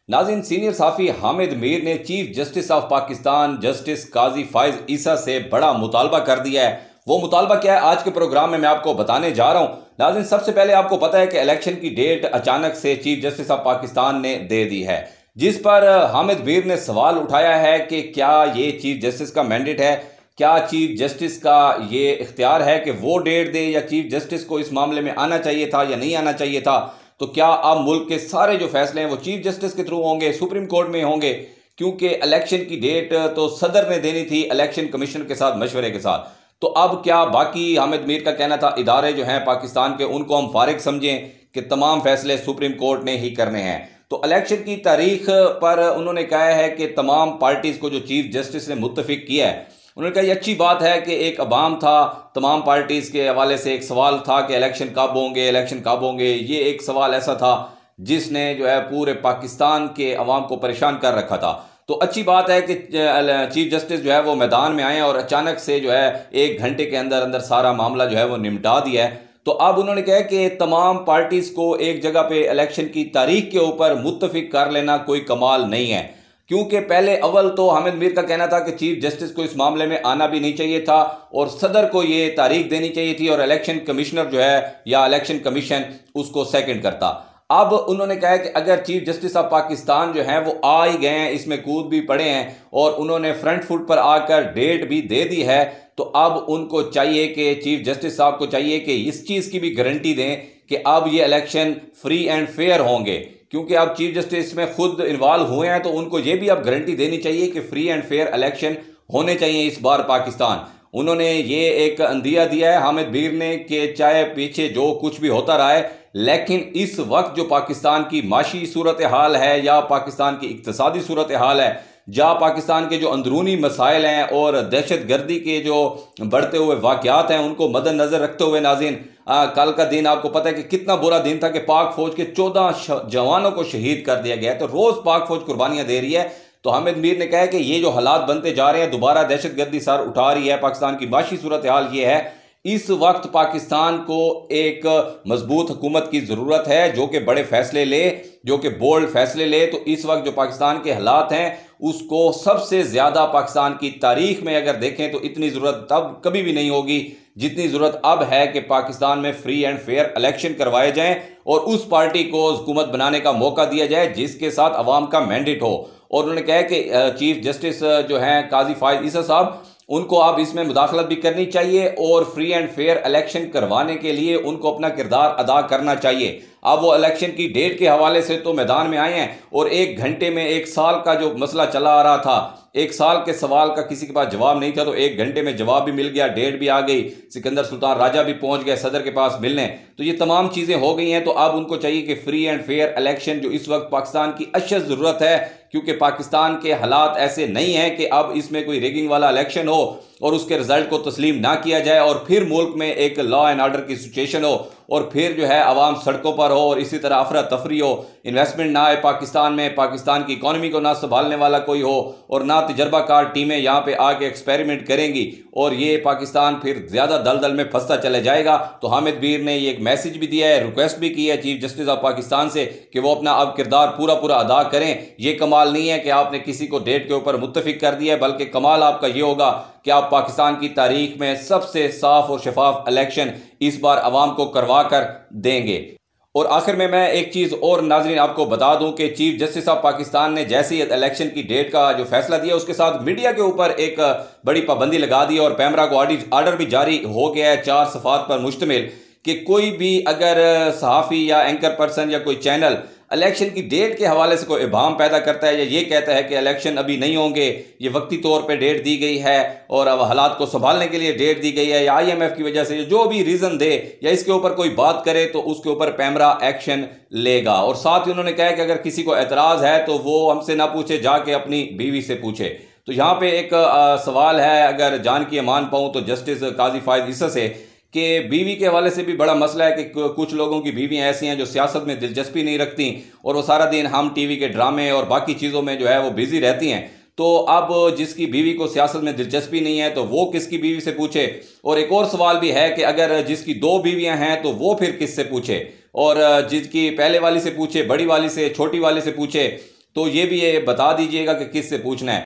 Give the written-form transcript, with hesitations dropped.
नाज़रीन, सीनियर सहाफ़ी हामिद मीर ने chief justice of Pakistan justice Qazi Faez Isa से बड़ा मुतालबा कर दिया है। वो मुतालबा क्या है, आज के प्रोग्राम में मैं आपको बताने जा रहा हूँ। नाज़रीन, सबसे पहले आपको पता है कि इलेक्शन की डेट अचानक से चीफ जस्टिस ऑफ पाकिस्तान ने दे दी है, जिस पर हामिद मीर ने सवाल उठाया है कि क्या ये चीफ जस्टिस का मैंडेट है, क्या चीफ जस्टिस का ये इख्तियार है कि वो डेट दे, या चीफ जस्टिस को इस मामले में आना चाहिए था या नहीं आना चाहिए था। तो क्या अब मुल्क के सारे जो फैसले हैं वो चीफ जस्टिस के थ्रू होंगे, सुप्रीम कोर्ट में होंगे, क्योंकि इलेक्शन की डेट तो सदर ने देनी थी इलेक्शन कमीशन के साथ मशवरे के साथ। तो अब क्या बाकी हामिद मीर का कहना था इदारे जो हैं पाकिस्तान के, उनको हम फारिग समझें कि तमाम फैसले सुप्रीम कोर्ट ने ही करने हैं। तो इलेक्शन की तारीख पर उन्होंने कहा है कि तमाम पार्टीज को जो चीफ जस्टिस ने मुत्तफिक किया है, उन्होंने कहा ये अच्छी बात है कि एक अवाम था, तमाम पार्टीज़ के हवाले से एक सवाल था कि इलेक्शन कब होंगे, इलेक्शन कब होंगे। ये एक सवाल ऐसा था जिसने जो है पूरे पाकिस्तान के अवाम को परेशान कर रखा था। तो अच्छी बात है कि चीफ जस्टिस जो है वो मैदान में आए और अचानक से जो है 1 घंटे के अंदर अंदर सारा मामला जो है वो निपटा दिया है। तो अब उन्होंने कहा कि तमाम पार्टीज़ को एक जगह पे इलेक्शन की तारीख के ऊपर मुत्तफिक कर लेना कोई कमाल नहीं है, क्योंकि पहले अव्वल तो हामिद मीर का कहना था कि चीफ जस्टिस को इस मामले में आना भी नहीं चाहिए था और सदर को ये तारीख देनी चाहिए थी और इलेक्शन कमिश्नर जो है या इलेक्शन कमीशन उसको सेकंड करता। अब उन्होंने कहा कि अगर चीफ जस्टिस ऑफ पाकिस्तान जो है वो आ ही गए हैं, इसमें कूद भी पड़े हैं और उन्होंने फ्रंट फुट पर आकर डेट भी दे दी है, तो अब उनको चाहिए कि चीफ जस्टिस साहब को चाहिए कि इस चीज़ की भी गारंटी दें कि अब ये इलेक्शन फ्री एंड फेयर होंगे, क्योंकि अब चीफ जस्टिस में खुद इन्वॉल्व हुए हैं। तो उनको ये भी अब गारंटी देनी चाहिए कि फ्री एंड फेयर इलेक्शन होने चाहिए इस बार पाकिस्तान। उन्होंने ये एक अंदिया दिया है हामिद मीर ने कि चाहे पीछे जो कुछ भी होता रहा है, लेकिन इस वक्त जो पाकिस्तान की माशी सूरत हाल है या पाकिस्तान की इक्तिसादी सूरत हाल है, जहाँ पाकिस्तान के जो अंदरूनी मसाइल हैं और दहशत गर्दी के जो बढ़ते हुए वाक़यात हैं, उनको मद्देनज़र रखते हुए नाज़रीन, कल का दिन आपको पता है कि कितना बुरा दिन था कि पाक फौज के 14 जवानों को शहीद कर दिया गया है। तो रोज़ पाक फौज कुर्बानियाँ दे रही है। तो हामिद मीर ने कहा है कि ये जो हालात बनते जा रहे हैं, दोबारा दहशत गर्दी सर उठा रही है, पाकिस्तान की माशी सूरत हाल ये है, इस वक्त पाकिस्तान को एक मजबूत हुकूमत की ज़रूरत है जो कि बड़े फैसले ले, जो कि बोल्ड फैसले ले। तो इस वक्त जो पाकिस्तान के हालात हैं उसको सबसे ज़्यादा पाकिस्तान की तारीख में अगर देखें तो इतनी ज़रूरत तब कभी भी नहीं होगी जितनी ज़रूरत अब है कि पाकिस्तान में फ्री एंड फेयर इलेक्शन करवाए जाएं और उस पार्टी को हुकूमत बनाने का मौका दिया जाए जिसके साथ अवाम का मैंडेट हो। और उन्होंने कहा कि चीफ जस्टिस जो हैं काजी फाइज ईसा साहब, उनको अब इसमें मुदाखलत भी करनी चाहिए और फ्री एंड फेयर इलेक्शन करवाने के लिए उनको अपना किरदार अदा करना चाहिए। अब वो इलेक्शन की डेट के हवाले से तो मैदान में आए हैं और 1 घंटे में 1 साल का जो मसला चला आ रहा था, 1 साल के सवाल का किसी के पास जवाब नहीं था, तो 1 घंटे में जवाब भी मिल गया, डेट भी आ गई, सिकंदर सुल्तान राजा भी पहुंच गए सदर के पास मिलने। तो ये तमाम चीज़ें हो गई हैं। तो अब उनको चाहिए कि फ्री एंड फेयर इलेक्शन जो इस वक्त पाकिस्तान की अशद ज़रूरत है, क्योंकि पाकिस्तान के हालात ऐसे नहीं हैं कि अब इसमें कोई रिगिंग वाला इलेक्शन हो और उसके रिजल्ट को तस्लीम ना किया जाए और फिर मुल्क में एक लॉ एंड ऑर्डर की सिचुएशन हो और फिर जो है आवाम सड़कों पर हो और इसी तरह अफरा तफरी हो, इन्वेस्टमेंट ना आए पाकिस्तान में, पाकिस्तान की इकॉनमी को ना संभालने वाला कोई हो और ना तजर्बाकार टीमें यहाँ पे आके एक्सपेरिमेंट करेंगी और ये पाकिस्तान फिर ज़्यादा दलदल में फंसता चले जाएगा। तो हामिद मीर ने ये एक मैसेज भी दिया है, रिक्वेस्ट भी की है चीफ जस्टिस ऑफ पाकिस्तान से कि वो अपना अब किरदार पूरा पूरा अदा करें। ये कमाल नहीं है कि आपने किसी को डेट के ऊपर मुत्तफिक कर दिया है, बल्कि कमाल आपका ये होगा कि आप पाकिस्तान की तारीख में सबसे साफ और शफाफ इलेक्शन इस बार अवाम को करवा कर देंगे। और आखिर में मैं एक चीज़ और नाजरीन आपको बता दूं कि चीफ जस्टिस ऑफ पाकिस्तान ने जैसे ही इलेक्शन की डेट का जो फैसला दिया, उसके साथ मीडिया के ऊपर एक बड़ी पाबंदी लगा दी और पैमरा को आर्डर भी जारी हो गया है 4 सफ़ात पर मुश्तमिल कि कोई भी अगर सहाफ़ी या एंकर पर्सन या कोई चैनल इलेक्शन की डेट के हवाले से कोई इबाम पैदा करता है या ये कहता है कि इलेक्शन अभी नहीं होंगे, ये वक्ती तौर पे डेट दी गई है और अब हालात को संभालने के लिए डेट दी गई है या IMF की वजह से, जो भी रीज़न दे या इसके ऊपर कोई बात करे तो उसके ऊपर पैमरा एक्शन लेगा। और साथ ही उन्होंने कहा कि अगर किसी को एतराज़ है तो वो हमसे ना पूछे, जाके अपनी बीवी से पूछे। तो यहाँ पे एक सवाल है, अगर जान की मान पाऊँ तो जस्टिस काजी फाइज ईसा से, कि बीवी के हवाले से भी बड़ा मसला है कि कुछ लोगों की बीवियां ऐसी हैं जो सियासत में दिलचस्पी नहीं रखती और वो सारा दिन हम टीवी के ड्रामे और बाकी चीज़ों में जो है वो बिजी रहती हैं। तो अब जिसकी बीवी को सियासत में दिलचस्पी नहीं है तो वो किसकी बीवी से पूछे। और एक और सवाल भी है कि अगर जिसकी 2 बीवियां हैं तो वो फिर किससे पूछे, और जिसकी पहले वाली से पूछे, बड़ी वाली से, छोटी वाली से पूछे। तो ये भी बता दीजिएगा कि किससे पूछना है।